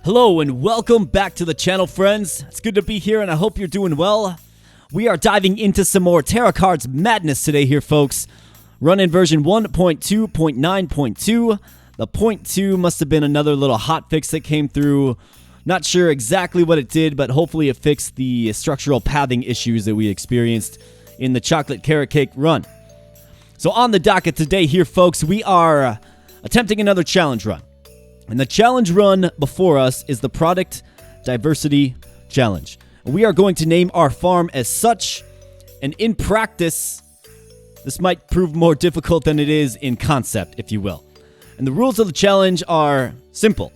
Hello and welcome back to the channel, friends. It's good to be here and I hope you're doing well. We are diving into some more Terracards madness today here, folks. Run-in version 1.2.9.2. The 0.2 must have been another little hotfix that came through. Not sure exactly what it did, but hopefully it fixed the structural pathing issues that we experienced in the chocolate carrot cake run. So on the docket today here, folks, we are attempting another challenge run. And the challenge run before us is the Product Diversity Challenge. We are going to name our farm as such, and in practice, this might prove more difficult than it is in concept, if you will. And the rules of the challenge are simple.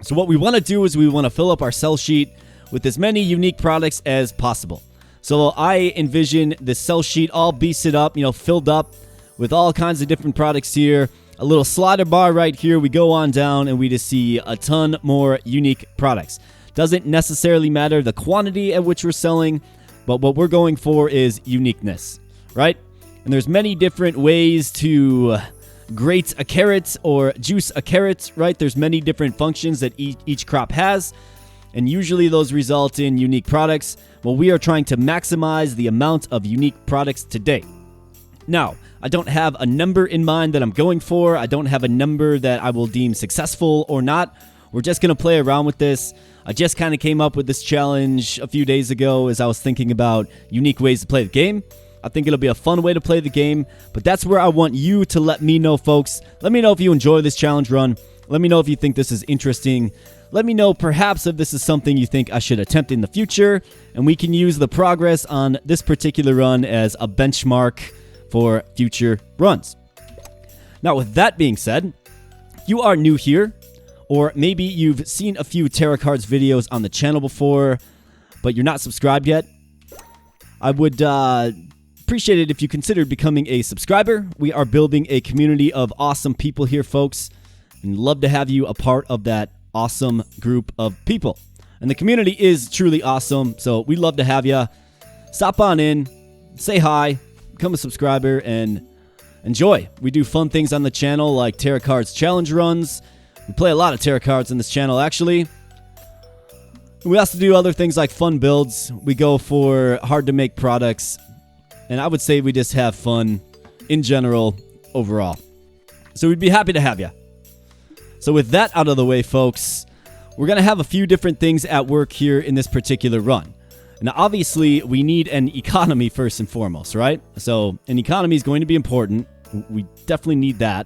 So what we want to do is we want to fill up our sell sheet with as many unique products as possible. So I envision this sell sheet all beasted up, filled up with all kinds of different products here. A little slider bar right here. We go on down and we just see a ton more unique products. Doesn't necessarily matter the quantity at which we're selling, but what we're going for is uniqueness, right? And there's many different ways to grate a carrot or juice a carrot, right? There's many different functions that each crop has, and usually those result in unique products. Well, we are trying to maximize the amount of unique products today. Now, I don't have a number in mind that I'm going for. I don't have a number that I will deem successful or not. We're just going to play around with this. I just kind of came up with this challenge a few days ago as I was thinking about unique ways to play the game. I think it'll be a fun way to play the game, but that's where I want you to let me know, folks. Let me know if you enjoy this challenge run. Let me know if you think this is interesting. Let me know perhaps if this is something you think I should attempt in the future, and we can use the progress on this particular run as a benchmark for future runs. Now, with that being said, if you are new here, or maybe you've seen a few Terracards videos on the channel before, but you're not subscribed yet, I would appreciate it if you considered becoming a subscriber. We are building a community of awesome people here, folks, and love to have you a part of that awesome group of people. And the community is truly awesome, so we love to have you. Stop on in, say hi, become a subscriber, and enjoy. We do fun things on the channel like Terracards challenge runs. We play a lot of Terracards on this channel, actually. We also do other things like fun builds. We go for hard-to-make products. And I would say we just have fun in general overall. So we'd be happy to have you. So with that out of the way, folks, we're going to have a few different things at work here in this particular run. Now, obviously, we need an economy first and foremost, right? So an economy is going to be important. We definitely need that.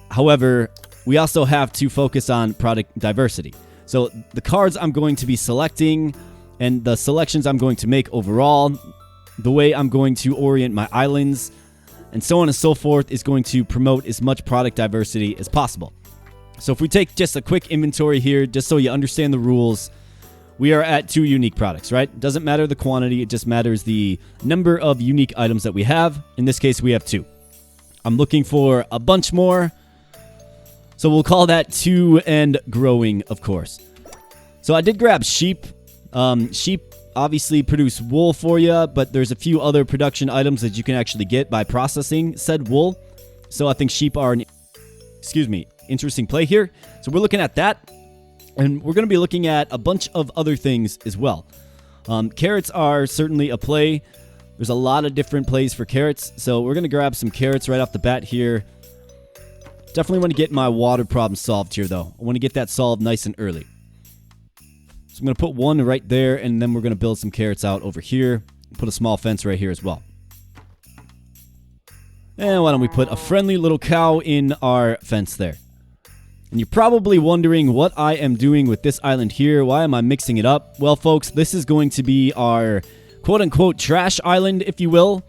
However, we also have to focus on product diversity. So the cards I'm going to be selecting and the selections I'm going to make overall, the way I'm going to orient my islands, and so on and so forth is going to promote as much product diversity as possible. So if we take just a quick inventory here, just so you understand the rules, we are at 2 unique products, right? Doesn't matter the quantity, it just matters the number of unique items that we have. In this case, we have 2. I'm looking for a bunch more, so we'll call that 2 and growing, of course. So I did grab sheep. Sheep obviously produce wool for you, but there's a few other production items that you can actually get by processing said wool. So I think sheep are an, interesting play here. So we're looking at that. And we're going to be looking at a bunch of other things as well. Carrots are certainly a play. There's a lot of different plays for carrots. So we're going to grab some carrots right off the bat here. Definitely want to get my water problem solved here, though. I want to get that solved nice and early. So I'm going to put one right there, and then we're going to build some carrots out over here. Put a small fence right here as well. And why don't we put a friendly little cow in our fence there. And you're probably wondering what I am doing with this island here. Why am I mixing it up? Well, folks, this is going to be our quote-unquote trash island, if you will.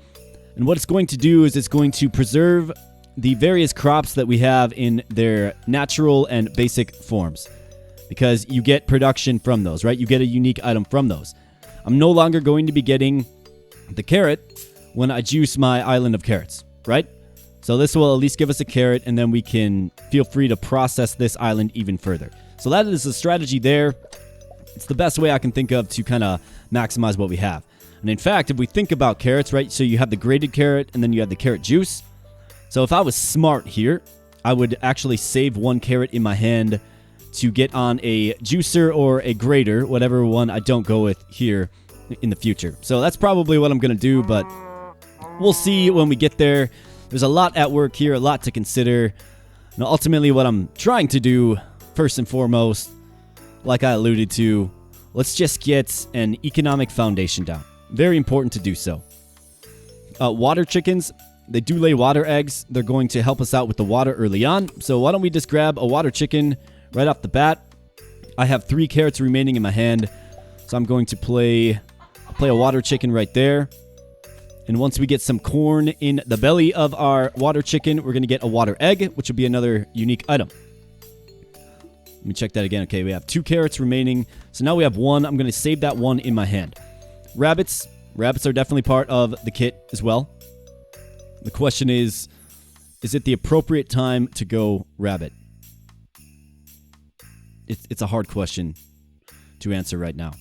And what it's going to do is it's going to preserve the various crops that we have in their natural and basic forms. Because you get production from those, right? You get a unique item from those. I'm no longer going to be getting the carrot when I juice my island of carrots, right? So this will at least give us a carrot, and then we can feel free to process this island even further. So that is a strategy there. It's the best way I can think of to kind of maximize what we have. And in fact, if we think about carrots, right, so you have the grated carrot, and then you have the carrot juice. So if I was smart here, I would actually save 1 carrot in my hand to get on a juicer or a grater, whatever one I don't go with here in the future. So that's probably what I'm going to do, but we'll see when we get there. There's a lot at work here, a lot to consider. And ultimately, what I'm trying to do, first and foremost, like I alluded to, let's just get an economic foundation down. Very important to do so. Water chickens, they do lay water eggs. They're going to help us out with the water early on. So why don't we just grab a water chicken right off the bat. I have 3 carrots remaining in my hand, so I'm going to play a water chicken right there. And once we get some corn in the belly of our water chicken, we're going to get a water egg, which will be another unique item. Let me check that again. Okay, we have 2 carrots remaining. So now we have 1. I'm going to save that 1 in my hand. Rabbits. Rabbits are definitely part of the kit as well. The question is it the appropriate time to go rabbit? It's a hard question to answer right now.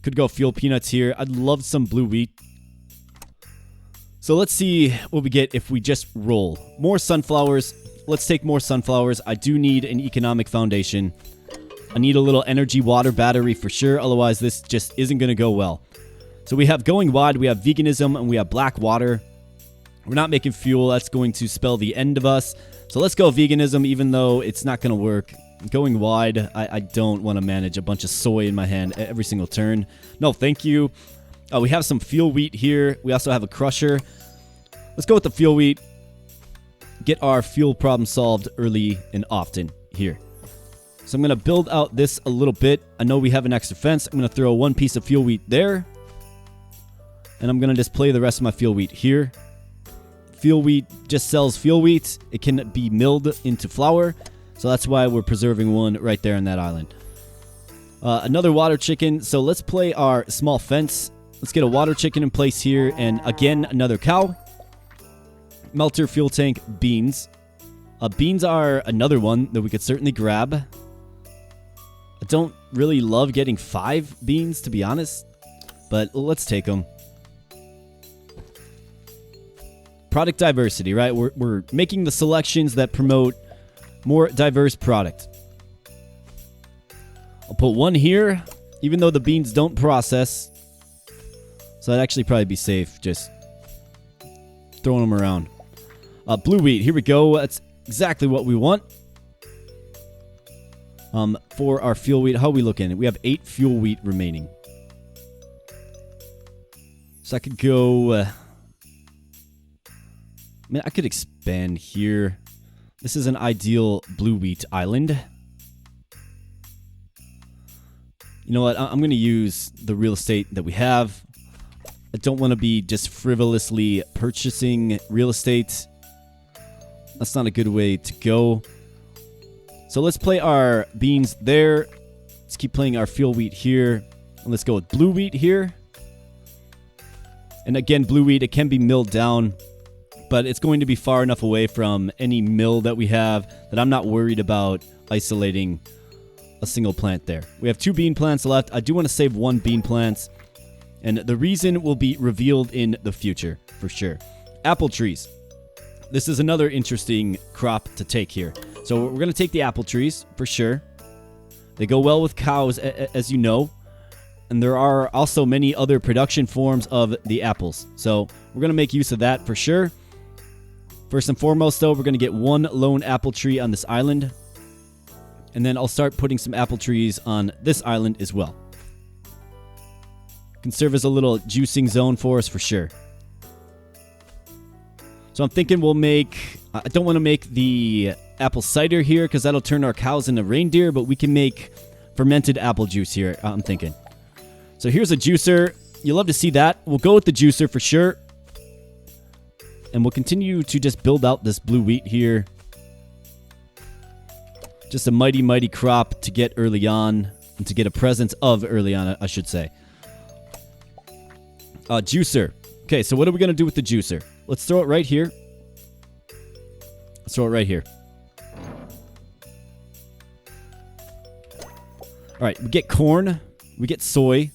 Could go fuel peanuts here. I'd love some blue wheat. So let's see what we get if we just roll. More sunflowers. Let's take more sunflowers. I do need an economic foundation. I need a little energy water battery for sure. Otherwise, this just isn't going to go well. So we have going wide, we have veganism, and we have black water. We're not making fuel. That's going to spell the end of us. So let's go veganism, even though it's not going to work. Going wide, I don't want to manage a bunch of soy in my hand every single turn. No, thank you. We have some fuel wheat here. We also have a crusher. Let's go with the fuel wheat. Get our fuel problem solved early and often here. So I'm going to build out this a little bit. I know we have an extra fence. I'm going to throw 1 piece of fuel wheat there. And I'm going to just play the rest of my fuel wheat here. Fuel wheat just sells fuel wheat. It can be milled into flour. So that's why we're preserving 1 right there on that island. Another water chicken. So let's play our small fence. Let's get a water chicken in place here. And again, another cow. Melter, fuel tank, beans. Beans are another one that we could certainly grab. I don't really love getting 5 beans, to be honest. But let's take them. Product diversity, right? We're making the selections that promote more diverse product. I'll put 1 here, even though the beans don't process. So that'd actually probably be safe, just throwing them around. Blue wheat, here we go. That's exactly what we want. For our fuel wheat, how are we looking? We have 8 fuel wheat remaining. So I could go... I could expand here. This is an ideal blue wheat island. You know what? I'm going to use the real estate that we have. I don't want to be just frivolously purchasing real estate. That's not a good way to go. So let's play our beans there. Let's keep playing our fuel wheat here. And let's go with blue wheat here. And again, blue wheat, it can be milled down. But it's going to be far enough away from any mill that we have that I'm not worried about isolating a single plant there. We have 2 bean plants left. I do want to save 1 bean plant. And the reason will be revealed in the future, for sure. Apple trees. This is another interesting crop to take here. So we're going to take the apple trees, for sure. They go well with cows, as you know. And there are also many other production forms of the apples. So we're going to make use of that, for sure. First and foremost, though, we're going to get 1 lone apple tree on this island. And then I'll start putting some apple trees on this island as well. Can serve as a little juicing zone for us for sure. So I'm thinking we'll make... I don't want to make the apple cider here because that'll turn our cows into reindeer. But we can make fermented apple juice here, I'm thinking. So here's a juicer. You'll love to see that. We'll go with the juicer for sure. And we'll continue to just build out this blue wheat here. Just a mighty, mighty crop to get early on. And to get a presence of early on, I should say. Juicer. Okay, so what are we going to do with the juicer? Let's throw it right here. Let's throw it right here. All right, we get corn. We get soy.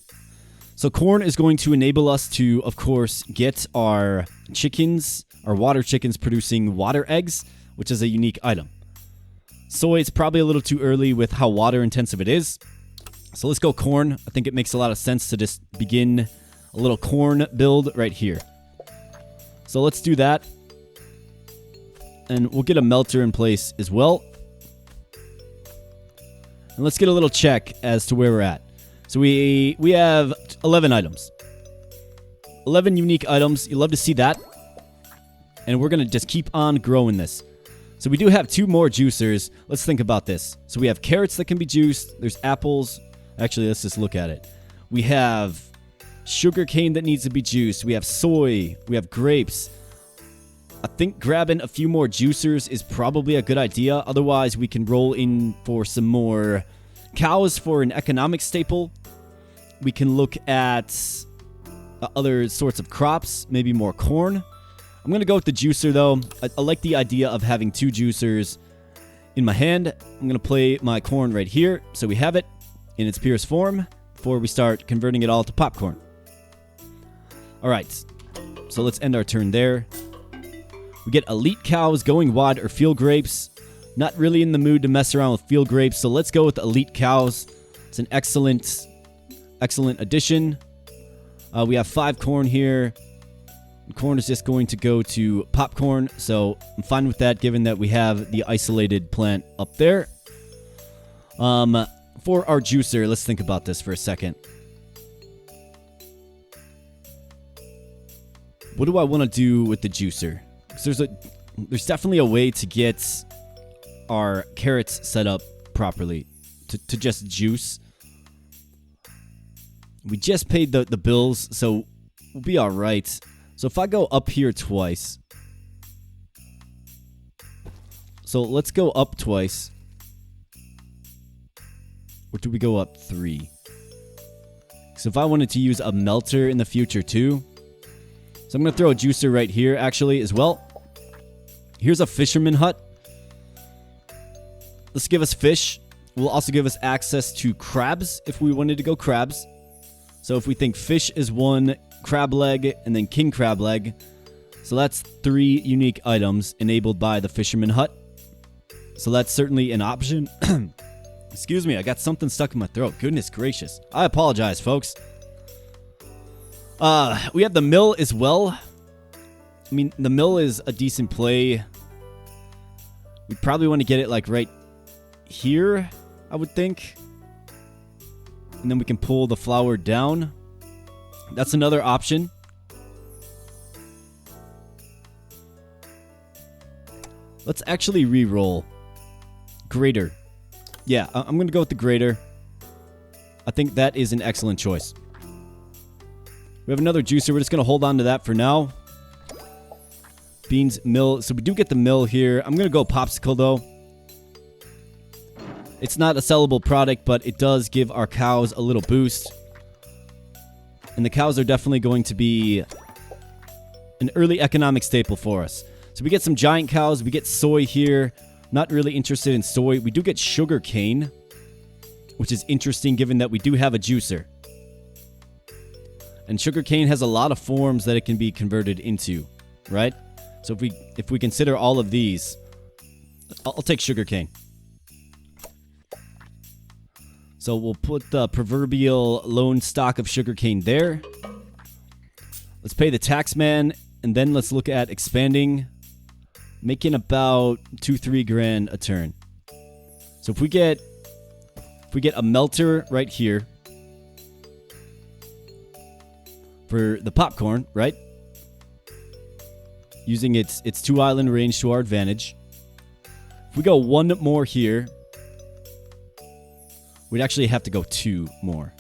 So corn is going to enable us to, of course, get our chickens, our water chickens producing water eggs, which is a unique item. Soy is probably a little too early with how water intensive it is. So let's go corn. I think it makes a lot of sense to just begin a little corn build right here. So let's do that. And we'll get a melter in place as well. And let's get a little check as to where we're at. So we have 11 items. 11 unique items. You love to see that. And we're going to just keep on growing this. So we do have 2 more juicers. Let's think about this. So we have carrots that can be juiced. There's apples. Actually, let's just look at it. We have sugar cane that needs to be juiced. We have soy. We have grapes. I think grabbing a few more juicers is probably a good idea. Otherwise, we can roll in for some more cows for an economic staple. We can look at other sorts of crops, maybe more corn. I'm going to go with the juicer, though. I like the idea of having 2 juicers in my hand. I'm going to play my corn right here, so we have it in its purest form before we start converting it all to popcorn. All right, so let's end our turn there. We get elite cows, going wide, or field grapes. Not really in the mood to mess around with field grapes, so let's go with elite cows. It's an excellent addition. We have 5 corn here. Corn is just going to go to popcorn, so I'm fine with that given that we have the isolated plant up there. For our juicer, let's think about this for a second. What do I want to do with the juicer? Because there's definitely a way to get our carrots set up properly to just juice. We just paid the bills, so we'll be all right. So if I go up here twice, so let's go up twice. Or do we go up 3? So if I wanted to use a melter in the future too. So I'm going to throw a juicer right here actually as well. Here's a fisherman hut. Let's give us fish. Will also give us access to crabs if we wanted to go crabs. So if we think fish is 1, crab leg, and then king crab leg. So that's 3 unique items enabled by the fisherman hut. So that's certainly an option. Excuse me, I got something stuck in my throat. Goodness gracious. I apologize, folks. We have the mill as well. I mean, the mill is a decent play. We probably want to get it like right here, I would think. And then we can pull the flour down. That's another option. Let's actually re-roll. Grater. Yeah, I'm going to go with the grater. I think that is an excellent choice. We have another juicer. We're just going to hold on to that for now. Beans, mill. So we do get the mill here. I'm going to go popsicle, though. It's not a sellable product, but it does give our cows a little boost. And the cows are definitely going to be an early economic staple for us. So we get some giant cows. We get soy here. Not really interested in soy. We do get sugar cane, which is interesting given that we do have a juicer. And sugar cane has a lot of forms that it can be converted into, right? So if we consider all of these, I'll take sugar cane. So we'll put the proverbial lone stock of sugarcane there. Let's pay the tax man, and then let's look at expanding, making about 2-3 grand a turn. So if we get a melter right here for the popcorn, right? Using its 2 island range to our advantage. If we go 1 more here, we'd actually have to go 2 more.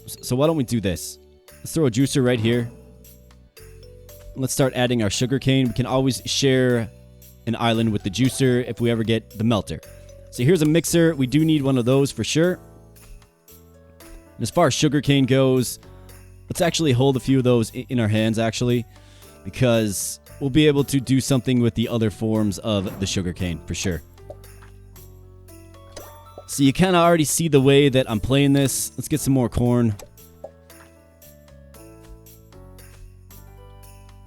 So why don't we do this? Let's throw a juicer right here. Let's start adding our sugar cane. We can always share an island with the juicer if we ever get the melter. So here's a mixer. We do need one of those for sure. And as far as sugar cane goes, let's actually hold a few of those in our hands actually, because we'll be able to do something with the other forms of the sugar cane for sure. So you kind of already see the way that I'm playing this. Let's get some more corn.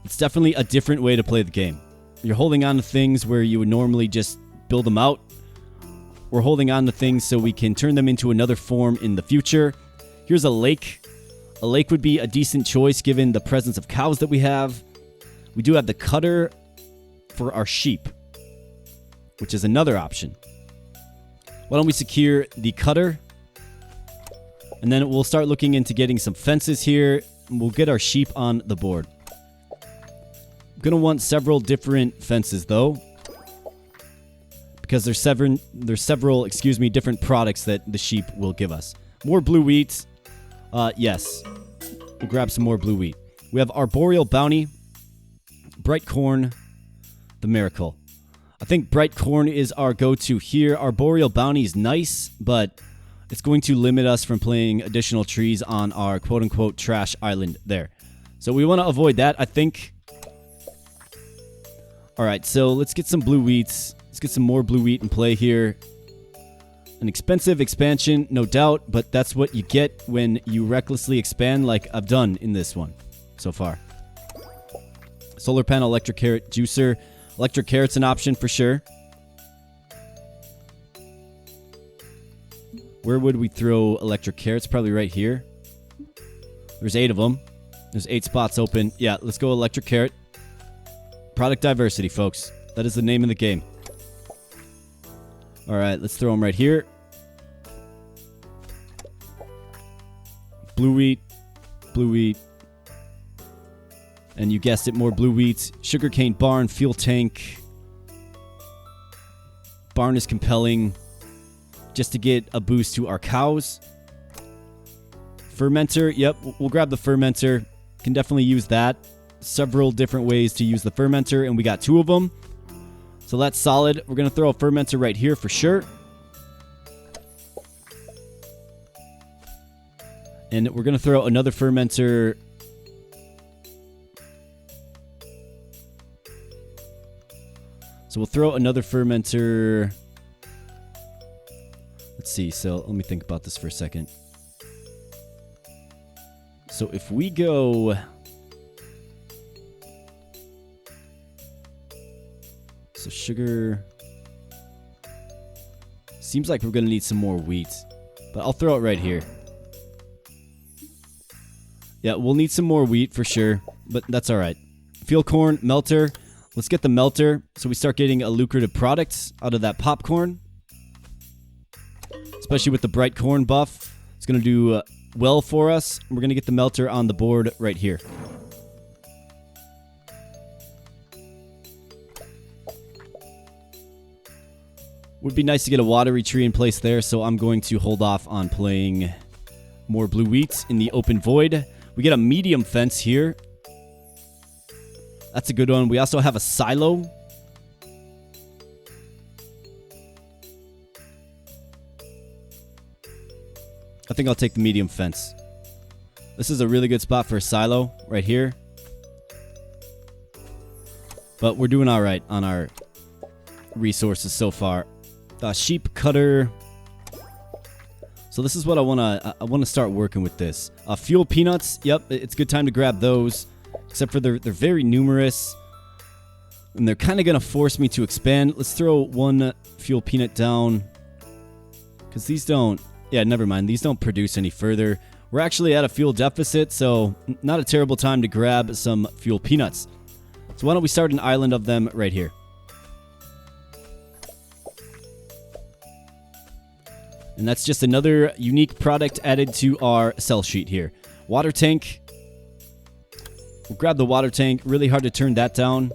It's definitely a different way to play the game. You're holding on to things where you would normally just build them out. We're holding on to things so we can turn them into another form in the future. Here's a lake. A lake would be a decent choice given the presence of cows that we have. We do have the cutter for our sheep, which is another option. Why don't we secure the cutter? And then we'll start looking into getting some fences here. And we'll get our sheep on the board. I'm going to want several different fences, though, because there's several, different products that the sheep will give us. More blue wheat. Yes. We'll grab some more blue wheat. We have Arboreal Bounty, Bright Corn, the Miracle. I think Bright Corn is our go-to here. Arboreal Bounty is nice, but it's going to limit us from playing additional trees on our quote-unquote trash island there. So we want to avoid that, I think. Alright, so let's get some blue wheats. Let's get some more blue wheat in play here. An expensive expansion, no doubt, but that's what you get when you recklessly expand like I've done in this one so far. Solar panel, electric carrot, juicer. Electric carrot's an option for sure. Where would we throw electric carrots? Probably right here. There's 8 of them. There's 8 spots open. Yeah, let's go electric carrot. Product diversity, folks. That is the name of the game. Alright, let's throw them right here. Blue wheat. Blue wheat. And you guessed it, more blue wheat. Sugarcane barn, fuel tank. Barn is compelling. Just to get a boost to our cows. Fermenter, yep, we'll grab the fermenter. Can definitely use that. Several different ways to use the fermenter, and we got 2 of them. So that's solid. We're going to throw a fermenter right here for sure. And we're going to throw another fermenter. So we'll throw another fermenter. Let's see. So let me think about this for a second. So if we go... So sugar... Seems like we're going to need some more wheat. But I'll throw it right here. Yeah, we'll need some more wheat for sure. But that's alright. Field corn, melter. Let's get the melter so we start getting a lucrative product out of that popcorn. Especially with the bright corn buff. It's going to do well for us. We're going to get the melter on the board right here. Would be nice to get a watery tree in place there, so I'm going to hold off on playing more blue wheat in the open void. We get a medium fence here. That's a good one. We also have a silo. I think I'll take the medium fence. This is a really good spot for a silo right here. But we're doing all right on our resources so far. Sheep cutter. So this is what I want to start working with this. Fuel peanuts. Yep, it's a good time to grab those. Except for they're very numerous. And they're kind of going to force me to expand. Let's throw one fuel peanut down. Because these don't... Yeah, never mind. These don't produce any further. We're actually at a fuel deficit, so not a terrible time to grab some fuel peanuts. So why don't we start an island of them right here. And that's just another unique product added to our sell sheet here. Water tank. We'll grab the water tank. Really hard to turn that down.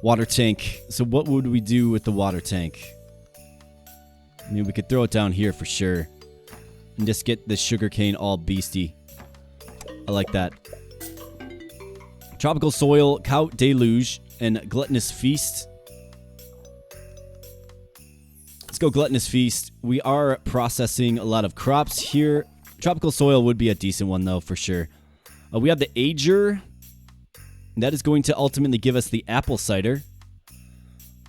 Water tank. So what would we do with the water tank? I mean, we could throw it down here for sure. And just get the sugarcane all beastie. I like that. Tropical soil, cow deluge, and gluttonous feast. Let's go gluttonous feast. We are processing a lot of crops here. Tropical soil would be a decent one though, for sure. We have the ager. That is going to ultimately give us the apple cider.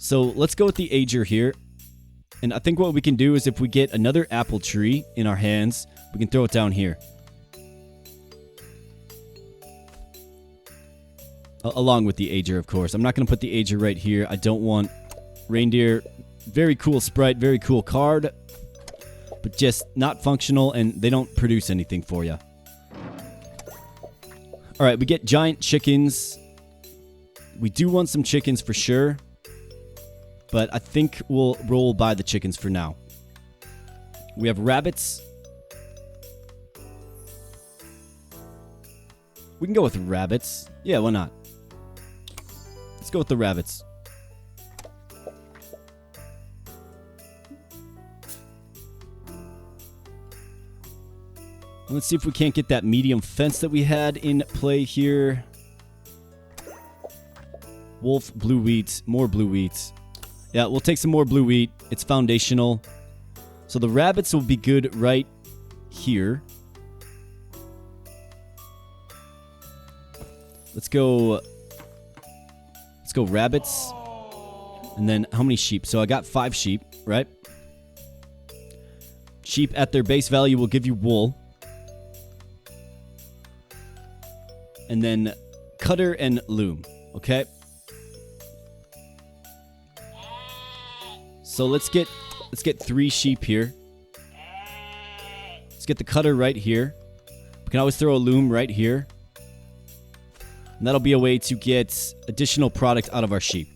So let's go with the ager here. And I think what we can do is if we get another apple tree in our hands, we can throw it down here. Along with the ager, of course. I'm not going to put the ager right here. I don't want reindeer. Very cool sprite, very cool card, but just not functional, and they don't produce anything for you. All right, we get giant chickens. We do want some chickens for sure, but I think we'll roll by the chickens for now. We have rabbits. We can go with rabbits. Yeah, why not? Let's go with the rabbits. Let's see if we can't get that medium fence that we had in play here. Wolf, blue wheat, more blue wheat. Yeah, we'll take some more blue wheat. It's foundational. So the rabbits will be good right here. Let's go rabbits. And then how many sheep? So I got 5 sheep, right? Sheep at their base value will give you wool. And then cutter and loom, okay? So let's get 3 sheep here. Let's get the cutter right here. We can always throw a loom right here. And that'll be a way to get additional product out of our sheep.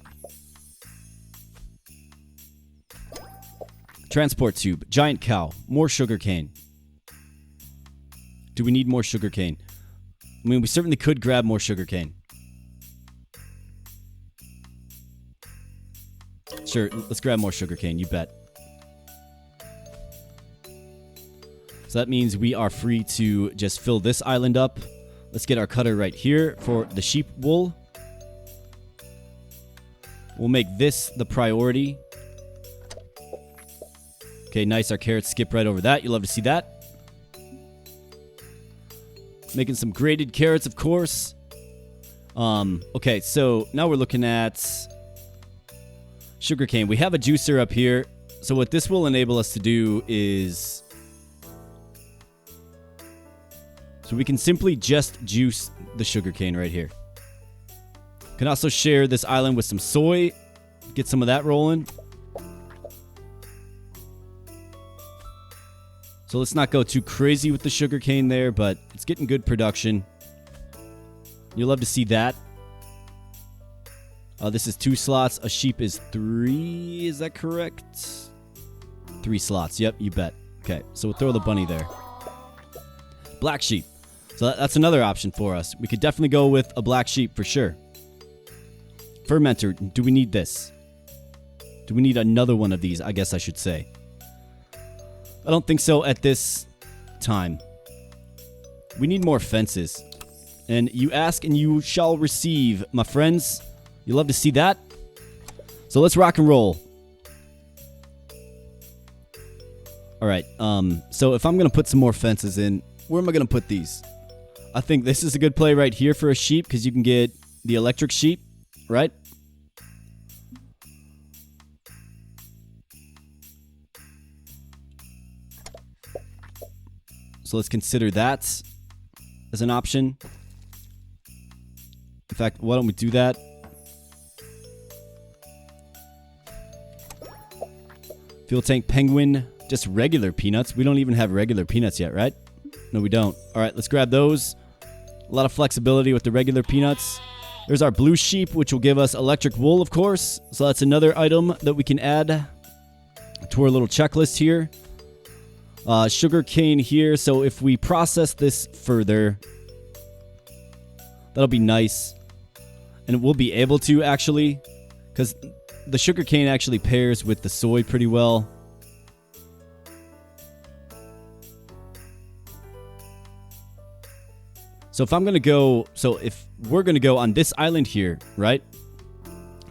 Transport tube, giant cow, more sugarcane. Do we need more sugarcane? I mean, we certainly could grab more sugarcane. Sure, let's grab more sugarcane, you bet. So that means we are free to just fill this island up. Let's get our cutter right here for the sheep wool. We'll make this the priority. Okay, nice. Our carrots skip right over that. You'll love to see that. Making some grated carrots, of course. Okay, so now we're looking at sugarcane. We have a juicer up here. So what this will enable us to do is... So we can simply just juice the sugarcane right here. Can also share this island with some soy. Get some of that rolling. So let's not go too crazy with the sugarcane there, but it's getting good production. You'll love to see that. This is 2 slots. A sheep is 3. Is that correct? 3 slots. Yep, you bet. Okay, so we'll throw the bunny there. Black sheep. So that's another option for us. We could definitely go with a black sheep for sure. Fermenter. Do we need this? Do we need another one of these? I guess I should say. I don't think so at this time. We need more fences. And you ask and you shall receive, my friends. You love to see that? So let's rock and roll. Alright, so if I'm going to put some more fences in, where am I going to put these? I think this is a good play right here for a sheep because you can get the electric sheep, right? So let's consider that as an option. In fact, why don't we do that? Fuel tank penguin, just regular peanuts. We don't even have regular peanuts yet, right? No, we don't. All right, let's grab those. A lot of flexibility with the regular peanuts. There's our blue sheep, which will give us electric wool, of course. So that's another item that we can add to our little checklist here. Sugar cane here. So if we process this further, that'll be nice. And we'll be able to, actually, because the sugar cane actually pairs with the soy pretty well. So if I'm going to go, so if we're going to go on this island here, right?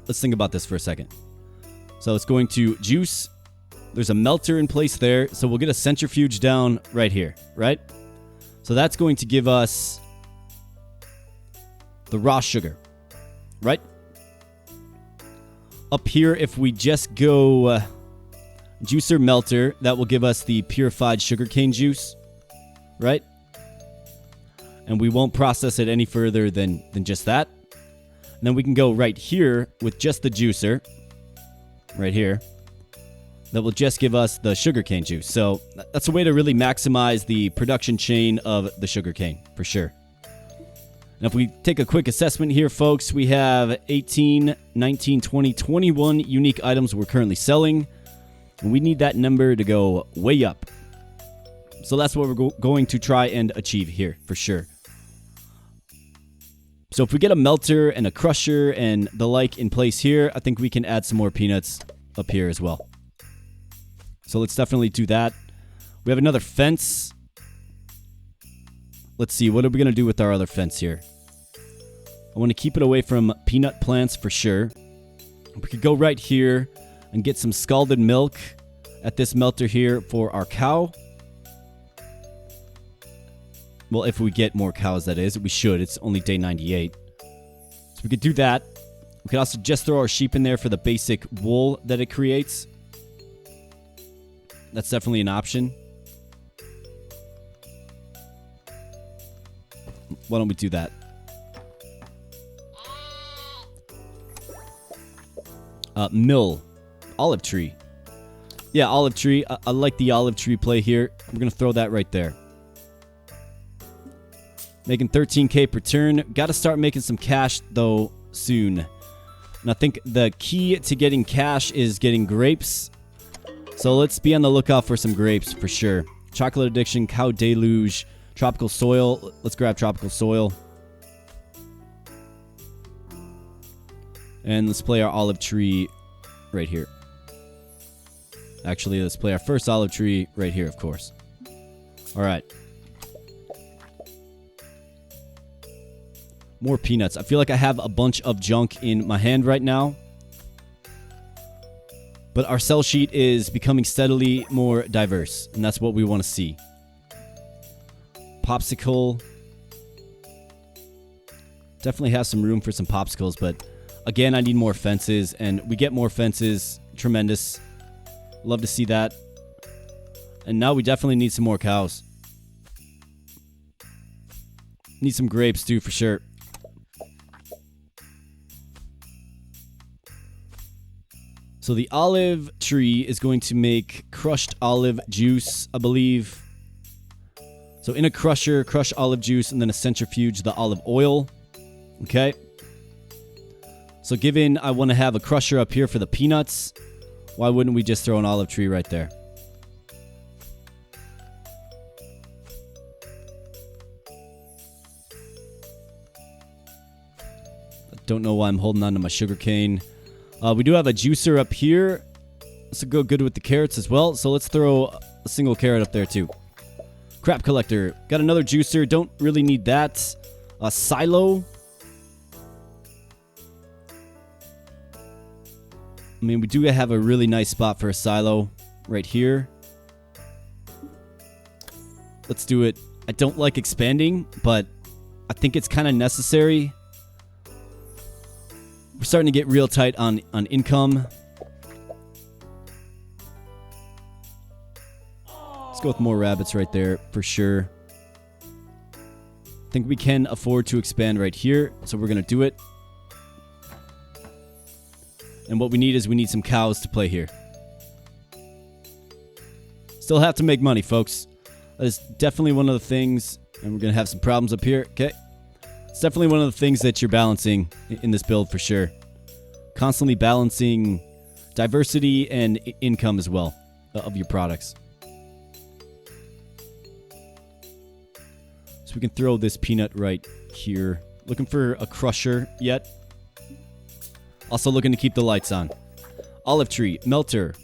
Let's think about this for a second. So it's going to juice. There's a melter in place there. So we'll get a centrifuge down right here, right? So that's going to give us the raw sugar, right? Up here, if we just go juicer melter, that will give us the purified sugarcane juice, right? And we won't process it any further than just that. And then we can go right here with just the juicer. Right here. That will just give us the sugarcane juice. So that's a way to really maximize the production chain of the sugarcane, for sure. And if we take a quick assessment here, folks, we have 18, 19, 20, 21 unique items we're currently selling. And we need that number to go way up. So that's what we're going to try and achieve here, for sure. So if we get a melter and a crusher and the like in place here, I think we can add some more peanuts up here as well. So let's definitely do that. We have another fence. Let's see, what are we going to do with our other fence here? I want to keep it away from peanut plants for sure. We could go right here and get some scalded milk at this melter here for our cow. Well, if we get more cows, that is. We should. It's only day 98. So we could do that. We could also just throw our sheep in there for the basic wool that it creates. That's definitely an option. Why don't we do that? Mill. Olive tree. Yeah, olive tree. I like the olive tree play here. We're going to throw that right there. Making 13k per turn. Got to start making some cash, though, soon. And I think the key to getting cash is getting grapes. So let's be on the lookout for some grapes, for sure. Chocolate addiction, cow deluge, tropical soil. Let's grab tropical soil. And let's play our olive tree right here. Actually, let's play our first olive tree right here, of course. All right. More peanuts. I feel like I have a bunch of junk in my hand right now. But our sell sheet is becoming steadily more diverse. And that's what we want to see. Popsicle. Definitely has some room for some popsicles. But again, I need more fences. And we get more fences. Tremendous. Love to see that. And now we definitely need some more cows. Need some grapes too, for sure. So the olive tree is going to make crushed olive juice, I believe. So in a crusher, crush olive juice, and then a centrifuge, the olive oil. Okay. So given I want to have a crusher up here for the peanuts, why wouldn't we just throw an olive tree right there? I don't know why I'm holding on to my sugarcane. We do have a juicer up here. This will go good with the carrots as well. So let's throw a single carrot up there too. Crap collector. Got another juicer. Don't really need that. A silo. I mean, we do have a really nice spot for a silo right here. Let's do it. I don't like expanding, but I think it's kind of necessary. We're starting to get real tight on income. Let's go with more rabbits right there for sure. I think we can afford to expand right here, so we're going to do it. And what we need is we need some cows to play here. Still have to make money, folks. That is definitely one of the things, and we're going to have some problems up here. Okay. It's definitely one of the things that you're balancing in this build for sure. Constantly balancing diversity and income as well of your products. So we can throw this peanut right here. Looking for a crusher yet. Also looking to keep the lights on. Olive tree, melter.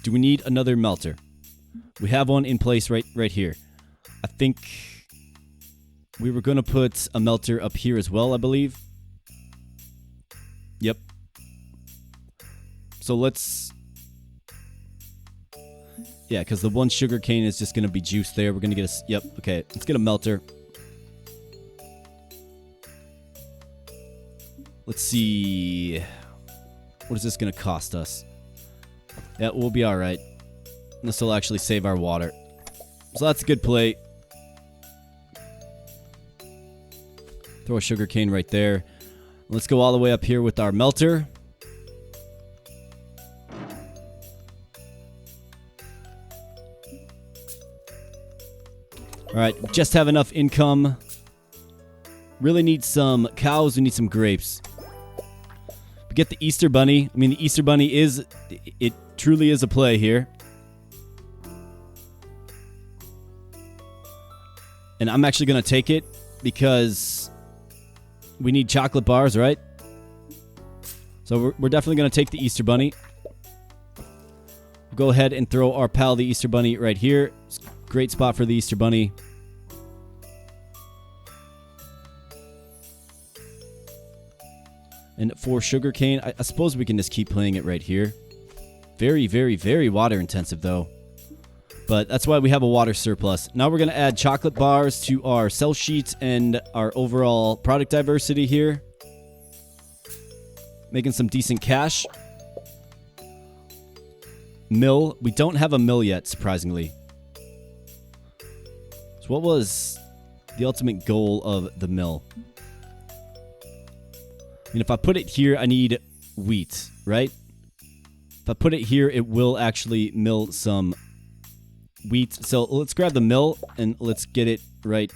Do we need another melter? We have one in place right here. I think we were going to put a melter up here as well, I believe. Yep. So let's... Yeah, because the one sugar cane is just going to be juiced there. We're going to get a... Yep, okay. Let's get a melter. Let's see. What is this going to cost us? Yeah, we'll be alright. This will actually save our water. So that's a good play. Throw a sugar cane right there. Let's go all the way up here with our melter. All right, just have enough income. Really need some cows. We need some grapes. We get the Easter Bunny. I mean, the Easter Bunny is... It truly is a play here. And I'm actually going to take it because we need chocolate bars, right? So we're definitely going to take the Easter Bunny. We'll go ahead and throw our pal, the Easter Bunny, right here. It's a great spot for the Easter Bunny. And for sugarcane, I suppose we can just keep playing it right here. Very, very, very water intensive, though. But that's why we have a water surplus. Now we're going to add chocolate bars to our sell sheet and our overall product diversity here. Making some decent cash. Mill. We don't have a mill yet, surprisingly. So what was the ultimate goal of the mill? I mean, if I put it here, I need wheat, right? If I put it here, it will actually mill some wheat. So let's grab the mill and let's get it right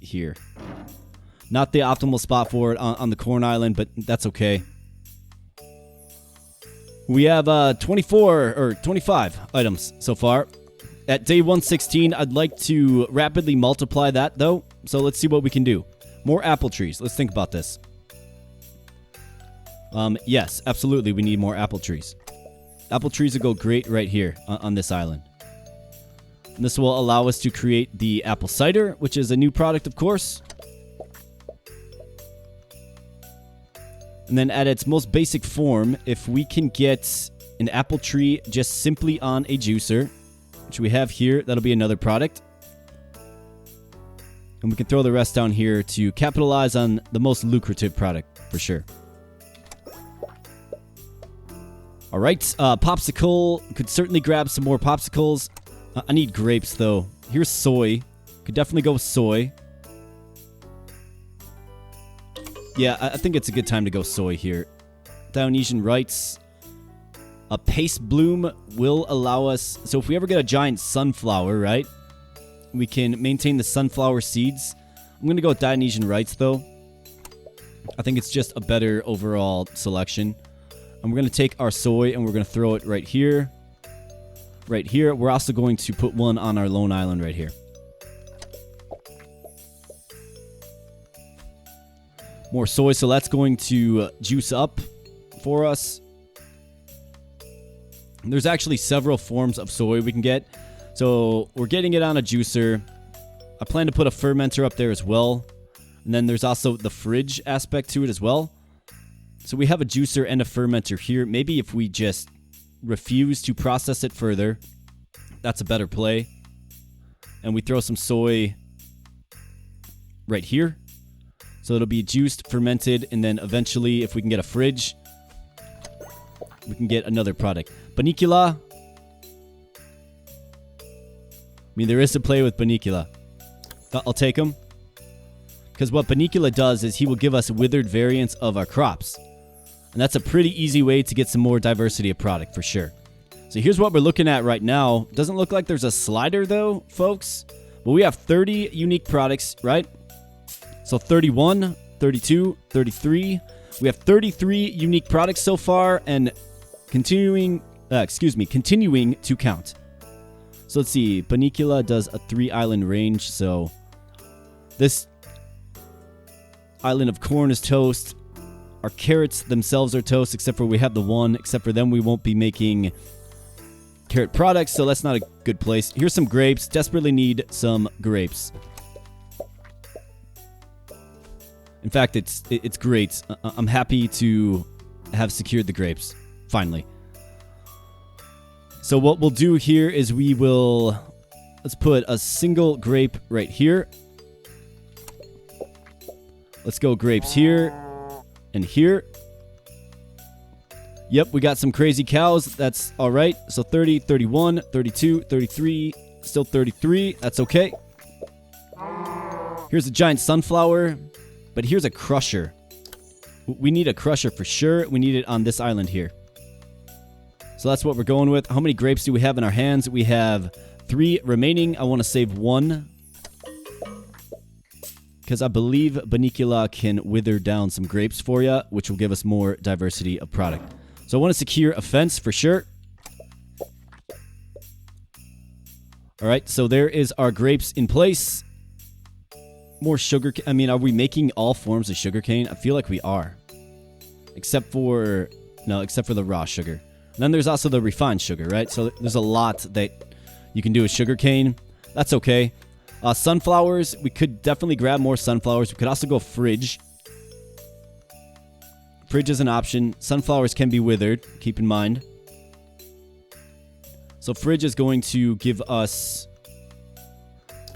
here. Not the optimal spot for it on the corn island, but that's okay. We have 24 or 25 items so far. At day 116, I'd like to rapidly multiply that, though. So let's see what we can do. More apple trees. Let's think about this. Yes, absolutely, we need more apple trees. Apple trees will go great right here on this island. And this will allow us to create the apple cider, which is a new product, of course. And then at its most basic form, if we can get an apple tree just simply on a juicer, which we have here, that'll be another product. And we can throw the rest down here to capitalize on the most lucrative product, for sure. All right, popsicle. Could certainly grab some more popsicles. I need grapes, though. Here's soy. Could definitely go with soy. Yeah, I think it's a good time to go soy here. Dionysian rites. A paste bloom will allow us... So if we ever get a giant sunflower, right? We can maintain the sunflower seeds. I'm going to go with Dionysian rites, though. I think it's just a better overall selection. And we're going to take our soy and we're going to throw it right here. Right here. We're also going to put one on our lone island right here. More soy, so that's going to juice up for us. There's actually several forms of soy we can get. So we're getting it on a juicer. I plan to put a fermenter up there as well. And then there's also the fridge aspect to it as well. So we have a juicer and a fermenter here. Maybe if we just refuse to process it further, that's a better play. And we throw some soy right here. So it'll be juiced, fermented, and then eventually, if we can get a fridge, we can get another product. Banicula. I mean, there is a play with Banicula. I'll take him. Because what Banicula does is he will give us withered variants of our crops. And that's a pretty easy way to get some more diversity of product, for sure. So here's what we're looking at right now. Doesn't look like there's a slider, though, folks. But we have 30 unique products, right? So 31, 32, 33. We have 33 unique products so far and continuing to count. So let's see. Banicula does a 3-island range. So this island of corn is toast. Our carrots themselves are toast, except for we have the one. Except for them, we won't be making carrot products, so that's not a good place. Here's some grapes. Desperately need some grapes. In fact, it's great. I'm happy to have secured the grapes, finally. So what we'll do here is let's put a single grape right here. Let's go grapes here and here. Yep, we got some crazy cows. That's all right. So 30, 31, 32, 33, still 33. That's okay. Here's a giant sunflower. But here's a crusher. We need a crusher for sure. We need it on this island here. So that's what we're going with. How many grapes do we have in our hands? We have 3 remaining. I want to save 1. Because I believe Bunnicula can wither down some grapes for you, which will give us more diversity of product. So I want to secure a fence for sure. Alright, so there is our grapes in place. More sugar. I mean, are we making all forms of sugarcane? I feel like we are. Except for the raw sugar. And then there's also the refined sugar, right? So there's a lot that you can do with sugarcane. That's okay. Sunflowers, we could definitely grab more sunflowers. We could also go fridge. Fridge is an option. Sunflowers can be withered, keep in mind. So fridge is going to give us...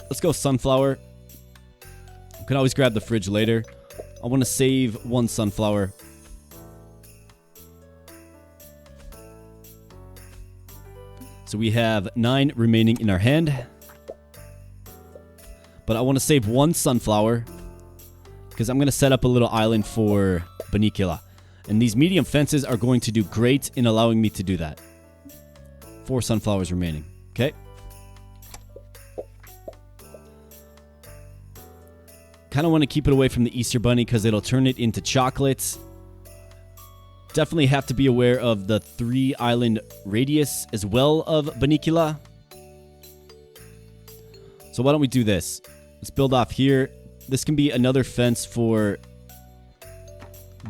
Let's go sunflower. We can always grab the fridge later. I want to save 1 sunflower. So we have 9 remaining in our hand. But I want to save 1 sunflower. Because I'm going to set up a little island for Bunnicula. And these medium fences are going to do great in allowing me to do that. 4 sunflowers remaining. Okay. Kind of want to keep it away from the Easter Bunny because it'll turn it into chocolate. Definitely have to be aware of the 3 island radius as well of Bunnicula. So why don't we do this? Let's build off here. This can be another fence for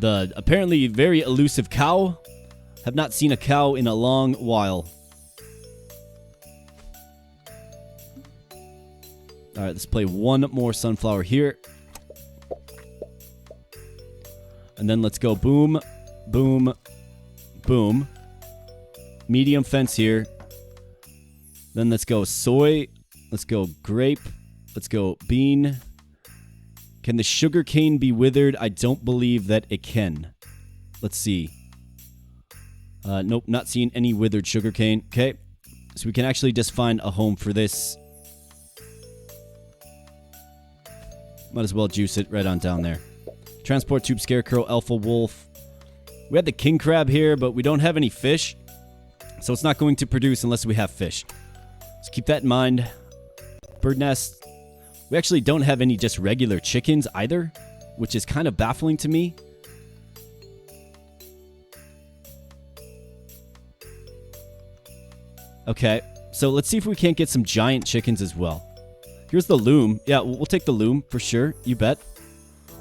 the apparently very elusive cow. Have not seen a cow in a long while. Alright, let's play 1 more sunflower here. And then let's go boom, boom, boom. Medium fence here. Then let's go soy. Let's go grape. Let's go bean. Can the sugar cane be withered? I don't believe that it can. Let's see. Nope, not seeing any withered sugar cane. Okay, so we can actually just find a home for this. Might as well juice it right on down there. Transport tube, scarecrow, alpha wolf. We had the king crab here, but we don't have any fish. So it's not going to produce unless we have fish. So keep that in mind. Bird nest. We actually don't have any just regular chickens either, which is kind of baffling to me. Okay, so let's see if we can't get some giant chickens as well. Here's the loom. Yeah, we'll take the loom for sure. You bet.